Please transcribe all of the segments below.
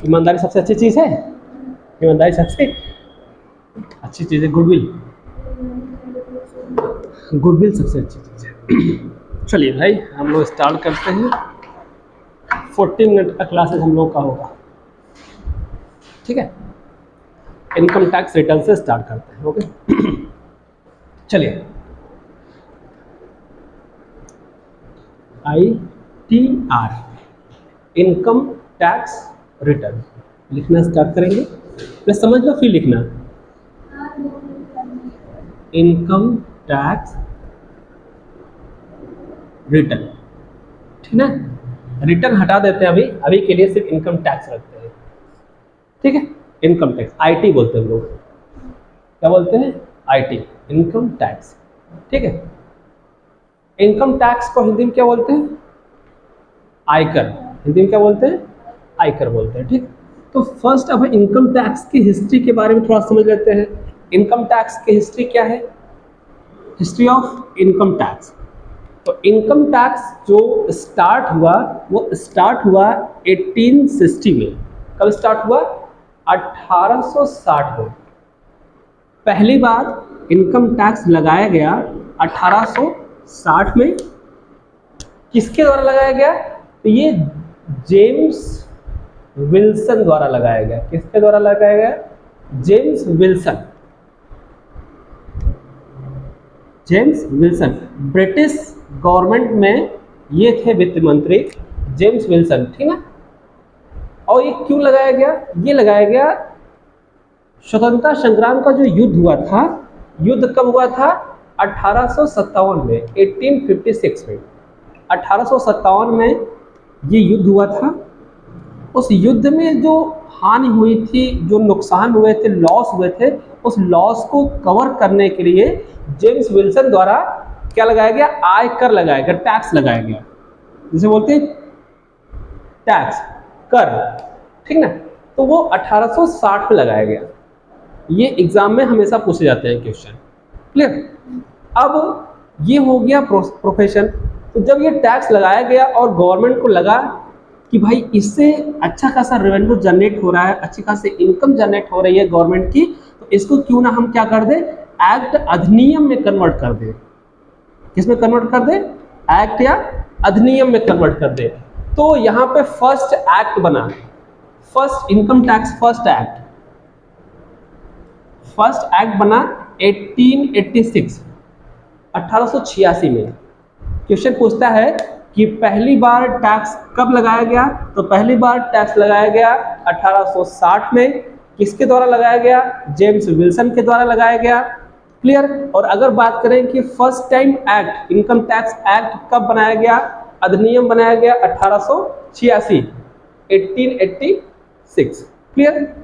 ईमानदारी सबसे अच्छी चीज़ है, ईमानदारी सबसे अच्छी चीज़ है। गुडविल, गुडविल सबसे अच्छी चीज़ है। चलिए भाई हम लोग स्टार्ट करते हैं। 40 मिनट का क्लासेस हम लोग का होगा, ठीक है। इनकम टैक्स रिटर्न से स्टार्ट करते हैं, ओके। चलिए, ITR, इनकम टैक्स रिटर्न लिखना स्टार्ट करेंगे। मैं समझ लो फिर लिखना, इनकम टैक्स रिटर्न, ठीक ना। रिटर्न हटा देते हैं, अभी के लिए सिर्फ इनकम टैक्स रखते हैं, ठीक है। इनकम टैक्स IT बोलते हैं हम लोग, क्या बोलते हैं? IT, इनकम टैक्स, ठीक है। इनकम टैक्स को हिंदी में क्या बोलते हैं? आयकर, हिंदी में क्या बोलते हैं? आयकर बोलते हैं, ठीक। तो फर्स्ट अब इनकम टैक्स की हिस्ट्री के बारे में थोड़ा समझ लेते हैं। इनकम टैक्स की हिस्ट्री क्या है? History of income tax. तो इनकम टैक्स जो स्टार्ट हुआ वो स्टार्ट हुआ 1860 में। कब स्टार्ट हुआ? 1860 में। पहली बार इनकम टैक्स लगाया गया 1860 में। किसके द्वारा लगाया गया? तो ये जेम्स विल्सन द्वारा लगाया गया। किसके द्वारा लगाया गया? James Wilson. James Wilson British government में ये थे वित्त मंत्री, जेम्स विल्सन, ठीक ना। और ये क्यों लगाया गया? ये लगाया गया स्वतंत्रता संग्राम का जो युद्ध हुआ था, युद्ध कब हुआ था? 1857 में, 1856 में। 1857 में ये युद्ध हुआ था। उस युद्ध में जो हानि हुई थी, जो नुकसान हुए थे, लॉस हुए थे, उस लॉस को कवर करने के लिए जेम्स विल्सन द्वारा क्या लगाया गया? आयकर लगाया गया, टैक्स लगाया गया, जिसे बोलते हैं टैक्स, कर, ठीक ना। तो वो 1860 में लगाया गया। ये एग्जाम में हमेशा पूछे जाते हैं क्वेश्चन, क्लियर। अब ये हो गया प्रोफेशन। तो जब ये टैक्स लगाया गया और गवर्नमेंट को लगा कि भाई इससे अच्छा खासा रेवेन्यू जनरेट हो रहा है, अच्छी खासी इनकम जनरेट हो रही है गवर्नमेंट की, तो इसको क्यों ना हम क्या कर दें? एक्ट, अधिनियम में कन्वर्ट कर दें। किसमें कन्वर्ट कर दें? एक्ट या अधिनियम में कन्वर्ट कर दें। तो यहाँ पे फर्स्ट एक्ट बना, first income tax first act. First act बना 1886, 1886 में। क्वेश्चन पूछता है कि पहली बार टैक्स कब लगाया गया? तो पहली बार टैक्स लगाया गया 1860 में। किसके द्वारा लगाया गया? जेम्स विल्सन के द्वारा लगाया गया, क्लियर। और अगर बात करें कि first time act, income tax act कब बनाया गया? अधिनियम बनाया गया 1886, 1886, क्लियर।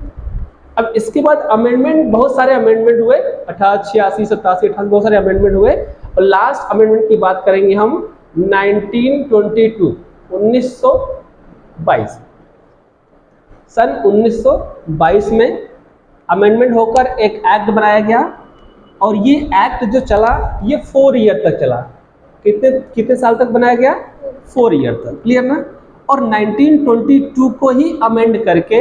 अब इसके बाद अमेंडमेंट, बहुत सारे अमेंडमेंट हुए, 1886, 87, 88 बहुत सारे अमेंडमेंट हुए। और लास्ट अमेंडमेंट की बात करेंगे हम 1922, 1922, सन 1922 में अमेंडमेंट होकर एक एक्ट बनाया गया। और ये एक्ट जो चला ये 4 ईयर तक चला। कितने साल तक बनाया गया? 4 ईयर तक, क्लियर ना। और 1922 को ही अमेंड करके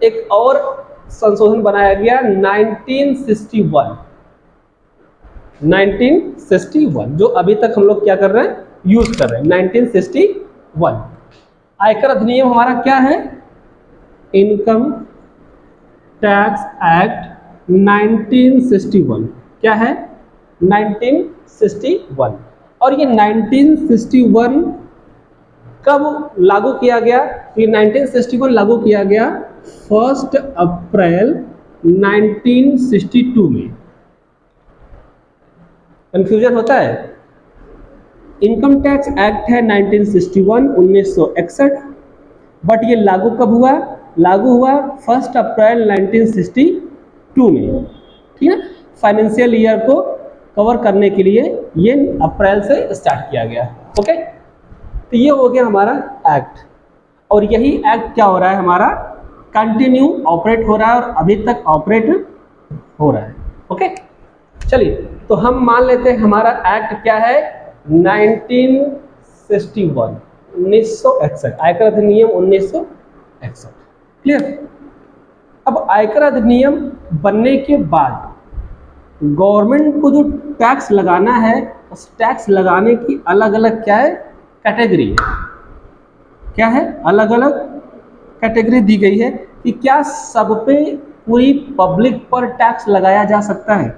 एक और संशोधन बनाया गया 1961, 1961, जो अभी तक हम लोग क्या कर रहे हैं? यूज कर रहे हैं, 1961। आयकर अधिनियम हमारा क्या है? इनकम टैक्स एक्ट 1961, क्या है? 1961। और ये 1961 कब लागू किया गया? ये 1961 लागू किया गया 1 अप्रैल 1962 में। कंफ्यूजन होता है? इनकम टैक्स एक्ट है 1961, 1961, बट ये लागू कब हुआ? लागू हुआ 1 अप्रैल 1962 में, ठीक है। फाइनेंशियल ईयर को कवर करने के लिए ये अप्रैल से स्टार्ट किया गया, ओके। तो ये हो गया हमारा एक्ट। और यही एक्ट क्या हो रहा है? हमारा कंटिन्यू ऑपरेट हो रहा है और अभी तक ऑपरेट हो रहा है, ओके। चलिए, तो हम मान लेते हैं हमारा एक्ट क्या है? 1961, 1961, आयकर अधिनियम 1961, क्लियर। अब आयकर अधिनियम बनने के बाद गवर्नमेंट को जो टैक्स लगाना है, उस टैक्स लगाने की अलग अलग क्या है, कैटेगरी है। क्या है, अलग अलग कैटेगरी दी गई है कि क्या सब पे पूरी पब्लिक पर टैक्स लगाया जा सकता है,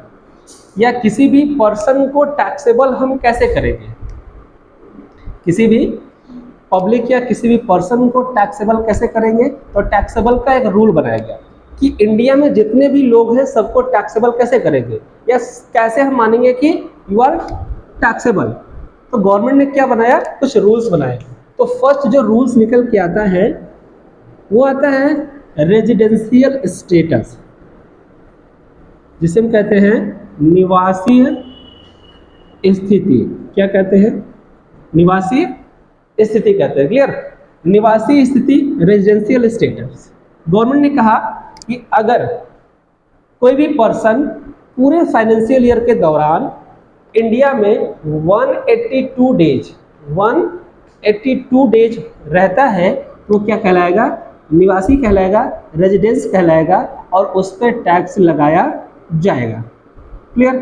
या किसी भी पर्सन को टैक्सेबल हम कैसे करेंगे। किसी भी पब्लिक या किसी भी पर्सन को टैक्सेबल कैसे करेंगे, तो टैक्सेबल का एक रूल बनाया गया कि इंडिया में जितने भी लोग हैं सबको टैक्सेबल कैसे करेंगे, या कैसे हम मानेंगे कि यू आर टैक्सेबल। तो गवर्नमेंट ने क्या बनाया, कुछ रूल्स बनाए। तो फर्स्ट जो रूल्स निकल के आता है वो आता है रेजिडेंशियल स्टेटस, जिसे हम कहते हैं निवासीय स्थिति। क्या कहते हैं, निवासीय स्थिति कहते हैं। क्लियर, निवासी स्थिति, रेजिडेंशियल स्टेटस। गवर्नमेंट ने कहा कि अगर कोई भी पर्सन पूरे फाइनेंशियल ईयर के दौरान इंडिया में 182 डेज रहता है तो क्या कहलाएगा, निवासी कहलाएगा, रेजिडेंस कहलाएगा, और उस पर टैक्स लगाया जाएगा। क्लियर।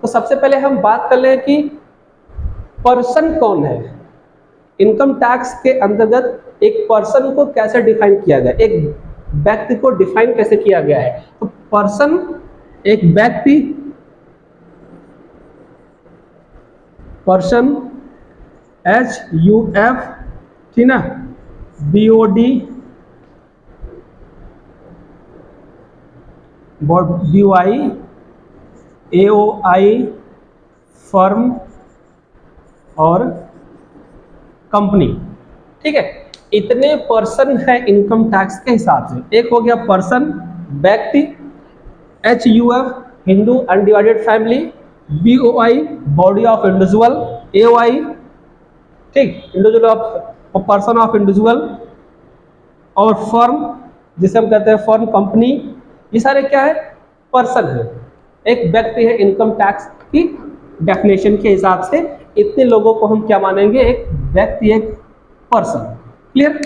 तो सबसे पहले हम बात कर लें कि पर्सन कौन है। इनकम टैक्स के अंतर्गत एक पर्सन को कैसे डिफाइन किया गया, एक व्यक्ति को डिफाइन कैसे किया गया है। तो पर्सन एक व्यक्ति, पर्सन HUF, ठीक ना, BOD, BOI, AOI, फर्म और कंपनी। ठीक है, इतने पर्सन है इनकम टैक्स के हिसाब से। एक हो गया पर्सन, व्यक्ति, HUF, Hindu undivided family, BOI, body of individual, AOI, ठीक, individual of person of individual, और फर्म, जिसे हम कहते हैं फर्म, कंपनी। ये सारे क्या है, पर्सन है, एक व्यक्ति है इनकम टैक्स की डेफिनेशन के हिसाब से। इतने लोगों को हम क्या मानेंगे, एक व्यक्ति, एक पर्सन। क्लियर।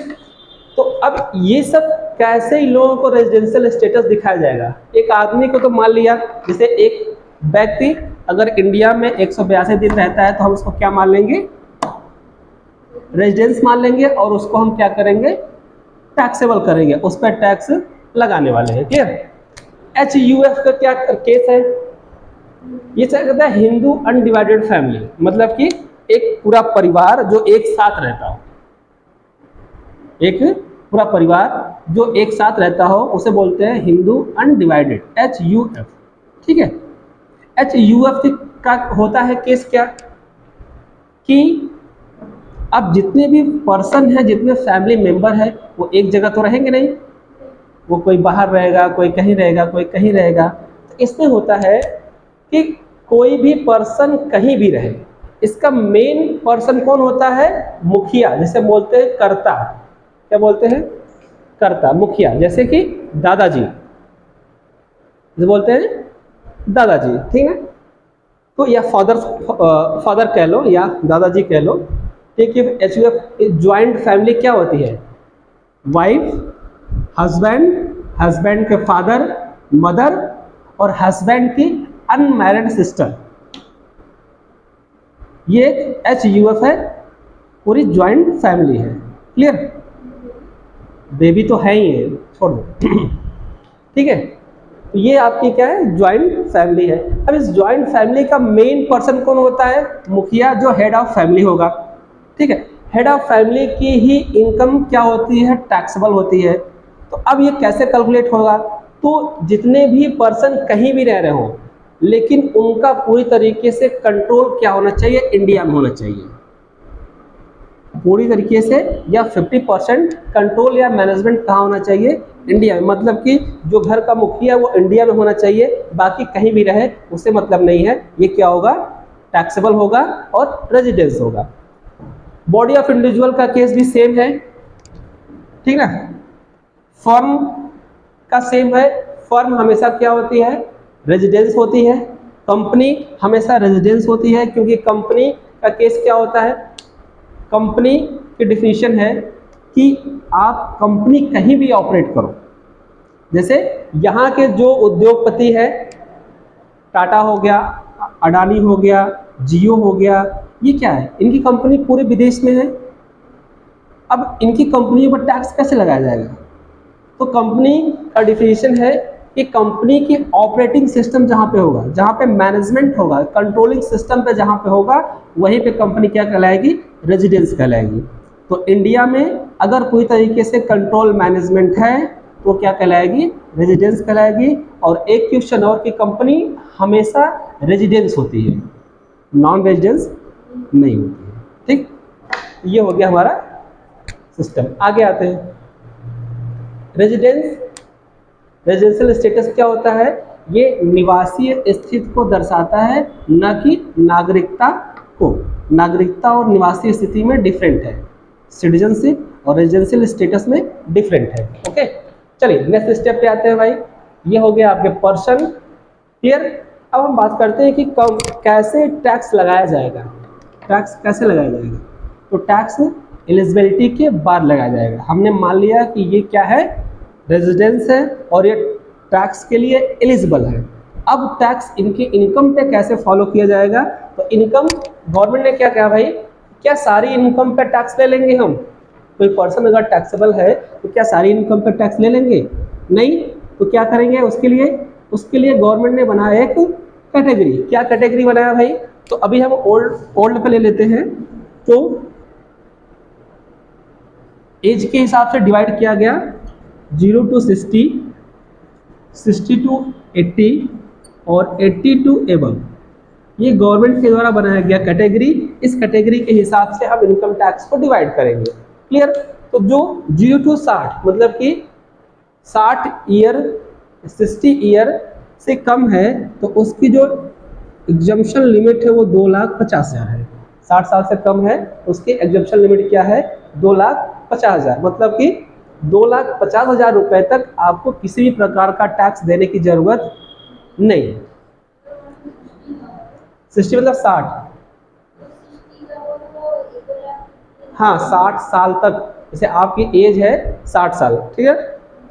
तो अब ये सब कैसे इन लोगों को रेजिडेंशियल स्टेटस दिखाया जाएगा। एक आदमी को तो मान लिया, जैसे एक व्यक्ति अगर इंडिया में 182 दिन रहता है तो हम उसको क्या मान लेंगे, रेजिडेंस मान लेंगे, और उसको हम क्या करेंगे, टैक्सेबल करेंगे, उस पर टैक्स लगाने वाले हैं। क्लियर। HUF का क्या केस है, ये क्या कहता है, हिंदू अनडिवाइडेड फैमिली, मतलब कि एक पूरा परिवार जो एक साथ रहता हो, एक पूरा परिवार जो एक साथ रहता हो उसे बोलते हैं हिंदू अनडिवाइडेड, HUF। ठीक है। HUF का होता है केस क्या, कि अब जितने भी पर्सन हैं, जितने फैमिली मेंबर हैं, वो एक जगह तो रहेंगे नहीं, वो कोई बाहर रहेगा, कोई कहीं रहेगा, कोई कहीं रहेगा। तो इसमें होता है कि कोई भी पर्सन कहीं भी रहे, इसका मेन पर्सन कौन होता है, मुखिया, जिसे बोलते हैं कर्ता। क्या बोलते हैं, कर्ता, मुखिया। जैसे कि दादाजी, जिसे बोलते हैं दादाजी, ठीक है। तो या फादर कह लो या दादाजी कह लो। ठीक है। HUF ज्वाइंट फैमिली क्या होती है, वाइफ, हस्बैंड के फादर, मदर, और हस्बैंड की अनमैरिड सिस्टर। ये एक HUF है, पूरी ज्वाइंट फैमिली है। क्लियर। बेबी तो है ही है, छोड़ दो। ठीक है। तो ये आपकी क्या है, ज्वाइंट फैमिली है। अब इस ज्वाइंट फैमिली का मेन पर्सन कौन होता है, मुखिया, जो हेड ऑफ फैमिली होगा। ठीक है। हेड ऑफ फैमिली की ही इनकम क्या होती है, टैक्सेबल होती है। तो अब ये कैसे कैलकुलेट होगा, तो जितने भी पर्सन कहीं भी रह रहे हों, लेकिन उनका पूरी तरीके से कंट्रोल क्या होना चाहिए, इंडिया में होना चाहिए पूरी तरीके से, या 50% कंट्रोल या मैनेजमेंट कहाँ होना चाहिए, इंडिया में। मतलब कि जो घर का मुखिया वो इंडिया में होना चाहिए, बाकी कहीं भी रहे उससे मतलब नहीं है। ये क्या होगा, टैक्सेबल होगा और रेजिडेंस होगा। बॉडी ऑफ इंडिविजुअल का केस भी सेम है, ठीक ना। फर्म का सेम है, फर्म हमेशा क्या होती है, रेजिडेंस होती है। कंपनी हमेशा रेजिडेंस होती है, क्योंकि कंपनी का केस क्या होता है, कंपनी की डिफिनीशन है कि आप कंपनी कहीं भी ऑपरेट करो, जैसे यहाँ के जो उद्योगपति है, टाटा हो गया, अडानी हो गया, जियो हो गया, ये क्या है, इनकी कंपनी पूरे विदेश में है। अब इनकी कंपनियों पर टैक्स कैसे लगाया जाएगा? तो कंपनी का डिफिनेशन है कि कंपनी की ऑपरेटिंग सिस्टम जहाँ पे होगा, जहाँ पे मैनेजमेंट होगा, कंट्रोलिंग सिस्टम पे जहाँ पे होगा, वहीं पे कंपनी क्या कहलाएगी? रेजिडेंस कहलाएगी। तो इंडिया में अगर पूरी तरीके से कंट्रोल मैनेजमेंट है तो क्या कहलाएगी? रेजिडेंस कहलाएगी। और एक क्वेश्चन और कि कंपनी हमेशा रेजिडेंस होती है, नॉन रेजिडेंस नहीं होती है। ठीक, ये हो गया हमारा सिस्टम। आगे आते हैं। रेजिडेंशियल स्टेटस क्या होता है? ये निवासीय स्थिति को दर्शाता है, न कि नागरिकता को। नागरिकता और निवासीय स्थिति में डिफरेंट है, सिटीजनशिप और रेजिडेंशियल स्टेटस में डिफरेंट है। ओके, चलिए नेक्स्ट स्टेप पे आते हैं भाई। ये हो गया आपके पर्सन। क्लियर? अब हम बात करते हैं कि कैसे टैक्स लगाया जाएगा। टैक्स कैसे लगाया जाएगा? तो टैक्स एलिजिबिलिटी के बाद लगाया जाएगा। हमने मान लिया कि ये क्या है? रेजिडेंस है और ये टैक्स के लिए एलिजिबल है। अब टैक्स इनकी इनकम पे कैसे फॉलो किया जाएगा? तो इनकम, गवर्नमेंट ने क्या कहा भाई, क्या सारी इनकम पे टैक्स ले लेंगे हम? कोई पर्सन अगर टैक्सेबल है तो क्या सारी इनकम पे टैक्स ले लेंगे? नहीं। तो क्या करेंगे उसके लिए गवर्नमेंट ने बनाया एक कैटेगरी। क्या कैटेगरी बनाया भाई? तो अभी हम ओल्ड पे ले लेते हैं। तो एज के हिसाब से डिवाइड किया गया, 0 to 60, 60 to 80 और 80 to एबव। ये गवर्नमेंट के द्वारा बनाया गया कैटेगरी। इस कैटेगरी के हिसाब से हम इनकम टैक्स को डिवाइड करेंगे। क्लियर? तो जो 0 to 60 मतलब कि 60 ईयर 60 ईयर से कम है तो उसकी जो एग्जम्पशन लिमिट है वो 2,50,000 है। 60 साल से कम है तो उसकी एग्जम्पशन लिमिट क्या है? 2,50,000। मतलब कि 2,50,000 रुपए तक आपको किसी भी प्रकार का टैक्स देने की जरूरत नहीं है। 60 मतलब 60, हाँ 60 साल तक। जैसे आपकी एज है 60 साल, ठीक है,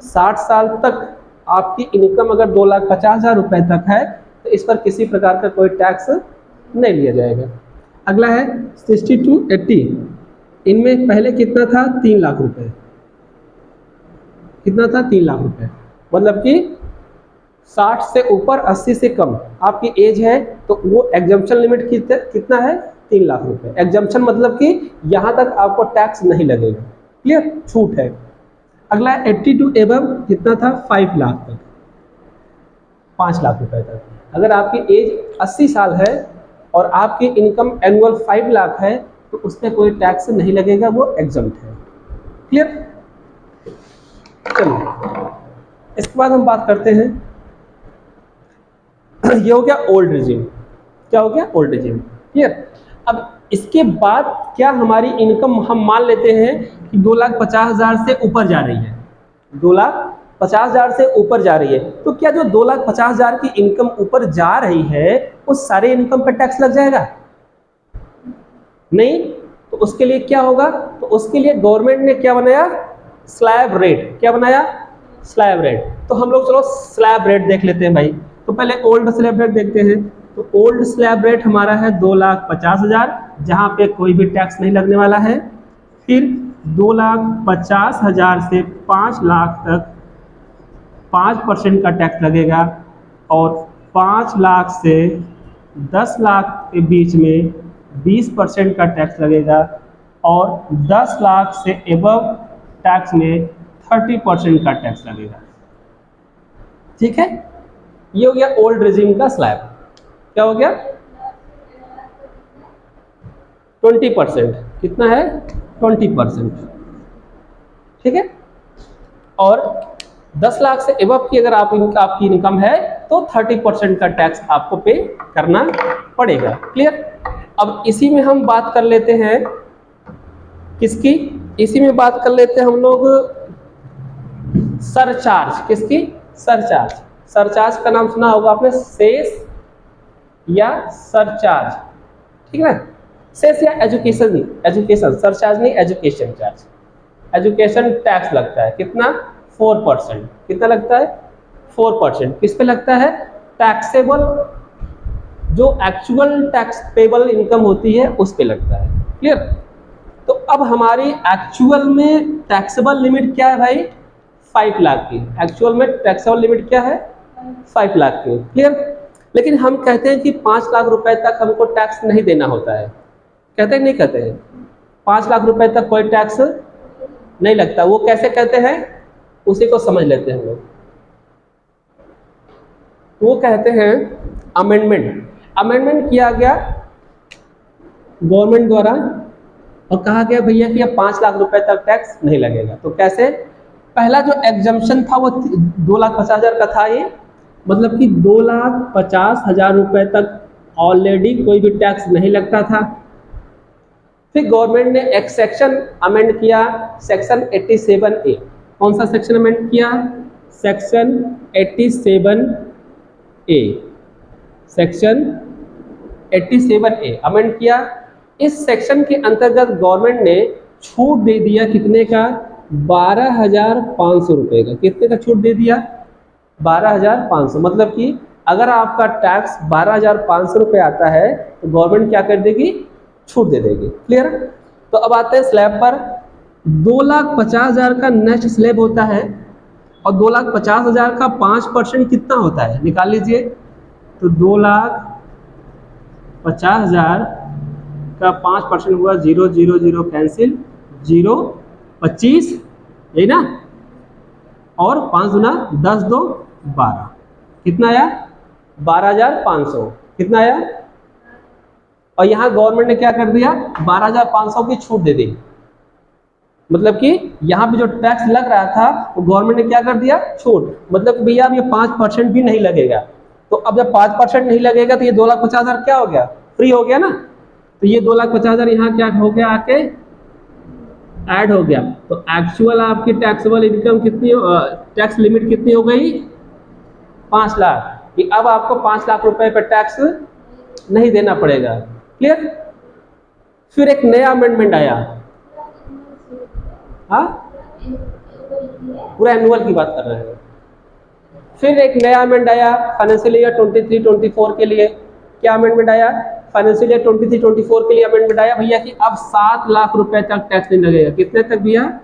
60 साल तक आपकी इनकम अगर 2,50,000 रुपए तक है तो इस पर किसी प्रकार का कोई टैक्स नहीं लिया जाएगा। अगला है 60 to 80। इनमें पहले कितना था? 3 लाख रुपए। कितना था? 3 लाख रुपए। मतलब कि 60 से ऊपर 80 से कम आपकी एज है तो वो एग्जम्पशन लिमिट कितना है? 3 लाख रुपए। एग्जम्पशन मतलब कि यहाँ तक आपको टैक्स नहीं लगेगा। क्लियर? छूट है। अगला 80 to एबव कितना था? 5 लाख तक, 5 लाख रुपए तक। अगर आपकी एज 80 साल है और आपकी इनकम एनुअल 5 लाख है तो उस पर कोई टैक्स नहीं लगेगा, वो एग्जम्प्ट है। क्लियर? चलिए इसके बाद हम बात करते हैं, ये हो गया ओल्ड रिजिम। क्या हो गया? Old regime. क्लियर? अब इसके बाद क्या हमारी इनकम हम मान लेते हैं कि 2,50,000 से ऊपर जा रही है, 2,50,000 से ऊपर जा रही है, तो क्या जो 2,50,000 की इनकम ऊपर जा रही है उस सारे इनकम पर टैक्स लग जाएगा? नहीं। तो उसके लिए क्या होगा? तो उसके लिए गवर्नमेंट ने क्या बनाया? Slab rate. क्या बनाया? Slab rate. तो हम लोग चलो स्लैब रेट देख लेते हैं भाई। तो पहले ओल्ड स्लैब रेट देखते हैं। तो ओल्ड स्लैब रेट हमारा है 2,50,000, जहाँ पे कोई भी टैक्स नहीं लगने वाला है। फिर 2,50,000 से 5 लाख तक 5% का टैक्स लगेगा और 5 लाख से 10 लाख के बीच में 20% का टैक्स लगेगा और 10 लाख से एबव टैक्स में 30% का टैक्स लगेगा। ठीक है? ये हो गया ओल्ड रिजिम का स्लैब। क्या हो गया? 20%। कितना है? 20%। ठीक है? और 10 लाख से एबव की अगर आपकी इनकम है तो 30% का टैक्स आपको पे करना पड़ेगा। क्लियर? अब इसी में हम बात कर लेते हैं किसकी? इसी में बात कर लेते हैं हम लोग सरचार्ज। किसकी? सरचार्ज। सरचार्ज का नाम सुना होगा आपने, सेस या सरचार्ज। ठीक है ना? सेस या एजुकेशन, सरचार्ज नहीं, एजुकेशन चार्ज। एजुकेशन टैक्स लगता है कितना 4%। कितना लगता है 4%। किस पे लगता है टैक्सेबल, जो एक्चुअल टैक्स पेबल इनकम होती है उस पे लगता है। क्लियर। तो अब हमारी एक्चुअल में टैक्सेबल लिमिट क्या है भाई 5 लाख की। एक्चुअल में टैक्सेबल लिमिट क्या है 5 लाख की। क्लियर। लेकिन हम कहते हैं कि 5 लाख रुपए तक हमको टैक्स नहीं देना होता है। कहते हैं नहीं कहते हैं 5 लाख रुपए तक कोई टैक्स नहीं लगता। वो कैसे कहते हैं उसी को समझ लेते हैं हम लोग। वो कहते हैं अमेंडमेंट किया गया गवर्नमेंट द्वारा और कहा गया भैया कि अब 5 लाख रुपए तक टैक्स नहीं लगेगा। तो कैसे, पहला जो एग्जम्पशन था वो 2,50,000 का था। ये मतलब कि 2,50,000 रुपए तक ऑलरेडी कोई भी टैक्स नहीं लगता था। फिर गवर्नमेंट ने एक सेक्शन अमेंड किया, सेक्शन 87A। कौन सा सेक्शन अमेंड किया section 87A। Section 87A amend किया। इस सेक्शन के अंतर्गत गवर्नमेंट ने छूट दे दिया कितने का 12,500 रुपए का। कितने का छूट दे दिया 12,500। मतलब कि अगर आपका टैक्स 12,500 रुपये आता है तो गवर्नमेंट क्या कर देगी छूट दे देगी। क्लियर। तो अब आते हैं स्लैब पर। 2,50,000 का नेक्स्ट स्लैब होता है और 2,50,000 का 5% कितना होता है निकाल लीजिए। तो 2,50,000 का 5% हुआ 0 0 0 कैंसिल 0 25 यही ना, और 5 गुना 10 2 12 कितना आया 12,500। कितना आया। और यहाँ गवर्नमेंट ने क्या कर दिया 12,500 की छूट दे दी। मतलब कि यहाँ पे जो टैक्स लग रहा था वो गवर्नमेंट ने क्या कर दिया छूट। मतलब भैया अब ये 5% भी नहीं लगेगा। तो अब जब 5% नहीं लगेगा तो ये 2,50,000 क्या हो गया फ्री हो गया ना। तो ये 2,50,000 यहाँ क्या हो गया आके ऐड हो गया। तो एक्चुअल आपकी टैक्सेबल इनकम कितनी, टैक्स लिमिट कितनी हो गई 5 लाख। कि अब आपको 5 लाख रुपए पर टैक्स नहीं देना पड़ेगा। क्लियर। फिर एक नया अमेंडमेंट आया। हाँ पूरा एनुअल की बात कर रहे हैं। फिर एक नया अमेंड आया फाइनेंशियल ईयर 23-24 के लिए। क्या अमेंडमेंट आया फाइनेंशियल ईयर 23-24 के लिए अमेंडमेंट आया भैया कि अब 7 लाख रुपए तक टैक्स नहीं लगेगा। कितने तक भैया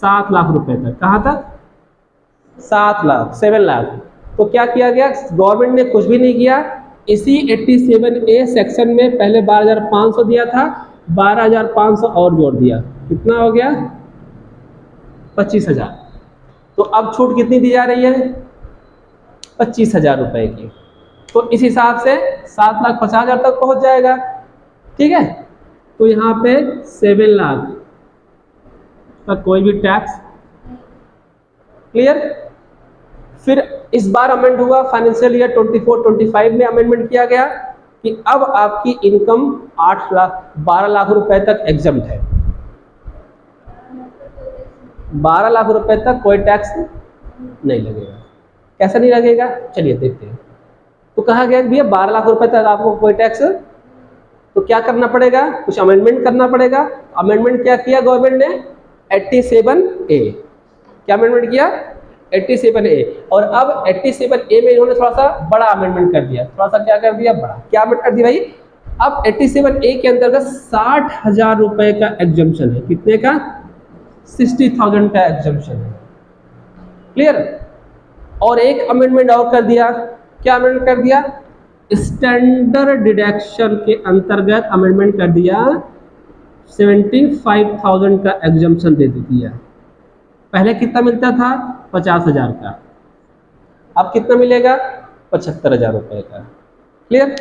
7 लाख रुपए तक। कहाँ तक 7 लाख 7 लाख। तो क्या किया गया गवर्नमेंट ने कुछ भी नहीं किया। इसी 87A सेक्शन में पहले 12,500 दिया था 12,500 और जोड़ दिया। कितना हो गया 25,000। तो अब छूट कितनी दी जा रही है 25,000 रुपए की। तो इस हिसाब से 7,50,000 तक पहुंच जाएगा। ठीक है। तो यहाँ पे 7 लाख का कोई भी टैक्स। क्लियर। फिर इस बार अमेंड हुआ फाइनेंशियल ईयर 24-25 में अमेंडमेंट किया गया कि अब आपकी इनकम 12 लाख रुपए तक एग्जम्प्ट है। 12 लाख रुपए तक कोई टैक्स नहीं लगेगा। कैसा नहीं लगेगा चलिए देखते हैं। तो कहा गया भैया 12 लाख रुपए तक आपको कोई टैक्स, तो क्या करना पड़ेगा कुछ अमेंडमेंट करना पड़ेगा। अमेंडमेंट क्या किया गवर्नमेंट ने 87A। क्या अमेंडमेंट किया 87A। और अब 87A में इन्होंने थोड़ा सा बड़ा अमेंडमेंट कर दिया। थोड़ा सा क्या कर दिया बड़ा। क्या अमेंड कर दिया भाई अब 87A के अंतर्गत 60,000 रुपए का एग्जम्पशन है। कितने का 60,000 का एग्जम्पशन है। क्लियर। और एक अमेंडमेंट और कर दिया। क्या अमेंडमेंट कर दिया स्टैंडर्ड डिडक्शन के अंतर्गत अमेंडमेंट कर दिया 75,000 का एग्जम्पशन दे दिया। पहले कितना मिलता था 50,000 का, अब कितना मिलेगा 75,000 रुपए का। क्लियर।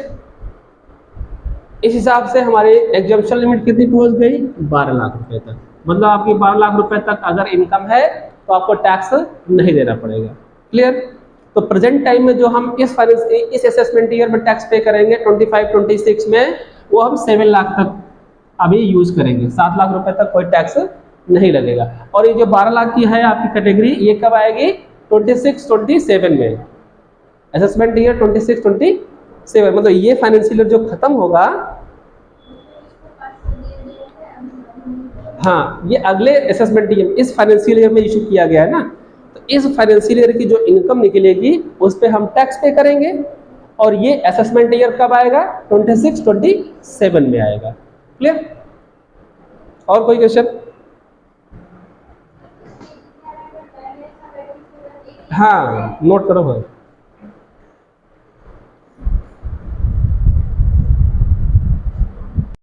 इस हिसाब से हमारी एग्जम्पशन लिमिट कितनी पहुंच गई 12 लाख रुपए तक। मतलब आपकी 12 लाख रुपए तक अगर इनकम है तो आपको टैक्स नहीं देना पड़ेगा। क्लियर। तो प्रेजेंट टाइम में जो हम इस असेसमेंट ईयर में टैक्स पे करेंगे 25-26 में वो हम 7 लाख तक अभी यूज करेंगे। 7 लाख रुपए तक कोई टैक्स नहीं लगेगा। और ये जो 12 लाख की है आपकी कैटेगरी ये कब आएगी 26-27 में। असेसमेंट ईयर 26-27 मतलब ये फाइनेंशियल ईयर जो खत्म होगा हाँ, ये अगले असेसमेंट ईयर इस फाइनेंशियल ईयर में इशू किया गया है ना, तो इस फाइनेंशियल ईयर की जो इनकम निकलेगी उस पर हम टैक्स पे करेंगे, और ये असेसमेंट ईयर कब आएगा? 26-27 में आएगा। क्लियर? और कोई क्वेश्चन? हाँ, नोट करो भाई।